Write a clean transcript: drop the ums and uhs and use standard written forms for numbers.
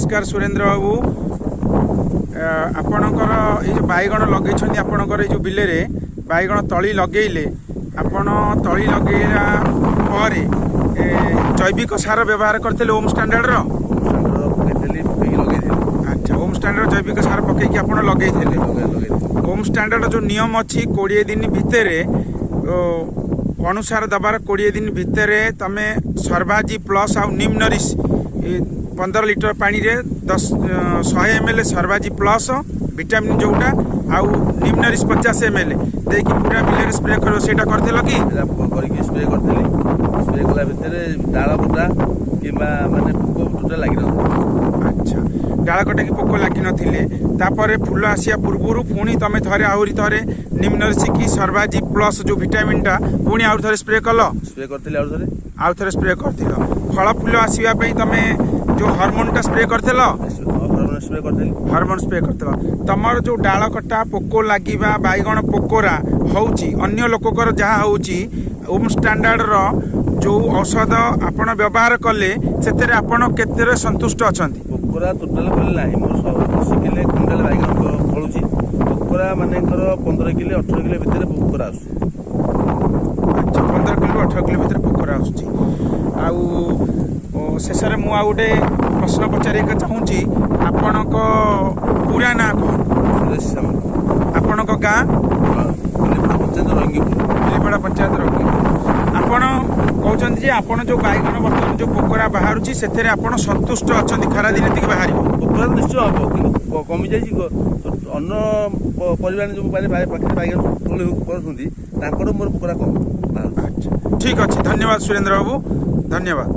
नमस्कार सुरेंद्र बाबू आपणकर ये जो बैगण लगे आपणकर जो बिल बैगण तली लगेले आपण तली लगेला पर जैविक सार व्यवहार करते ओम स्टैंडर्ड अच्छा ओम स्टैंडर्ड जैविक सार पकईकि आप लगे ओम स्टैंडर्ड जो नियम अच्छी 20 दिन भितर अनुसार दबार 20 दिन भितर तमें सर्वाजी प्लस आउ निम्नरिश 15 लिटर पानी रे 100 ml सर्वाजी प्लस विटामिन जोटा आउ निम्नरिश 50 ml देखि पूरा बिल स्प्रे कर सेटा करथिल कि स्प्रे करथिली स्प्रे कला भितर डाळ बटा किबा माने पोको टोटा लागि न अच्छा डाळ कटा की पोको लागि नथिले तापरे फूल आसिया पूर्वरु पुणी तमे थरे आउरी थरे निम्नरिश की सर्वाजी प्लस जो विटामिन टा पुणी आउरी थरे स्प्रे करथिली आउरी थरे स्प्रे करथिल फल फूल आसीबा पई तमे जो हार्मोन टा स्प्रे करथिल हार्मोन स्प्रे करथिल तमर जो डाळ कटा पोको लागिबा बैगण पोकोरा होउची अन्य लोककर जहा होउची ओम स्टैंडर्ड रो जो औषध आपण व्यवहार कले सेतेरे आपण केतेरे संतुष्ट अछंती पोकोरा टोटल कले नाही मोर 100 किलो क्विंटल बैगण फळुची पोकोरा मानेकर 15 किलो 18 किलो भितर पोकोरा आसु अच्छा 15 किलो 18 किलो भितर पोकोरा आसुची आउ शेषरे मु आ गोटे प्रश्न पचारिक चाहूँगी आपणक पूरा ना कौन आपणक गाँ बिलीपड़ा पंचायत रंगीपुर आपण कहते जे आपण जो बैगण बर्तमान जो पोकोरा बाहर से संतुष्ट अच्छा खरा दिन ती बाहर पोकोरा निश्चय हम कि कमी जाइए अन्न परिवार जो पाखे बैगण कर मोर पोकोरा कम अच्छा ठीक अच्छे धन्यवाद सुरेंद्र बाबू धन्यवाद।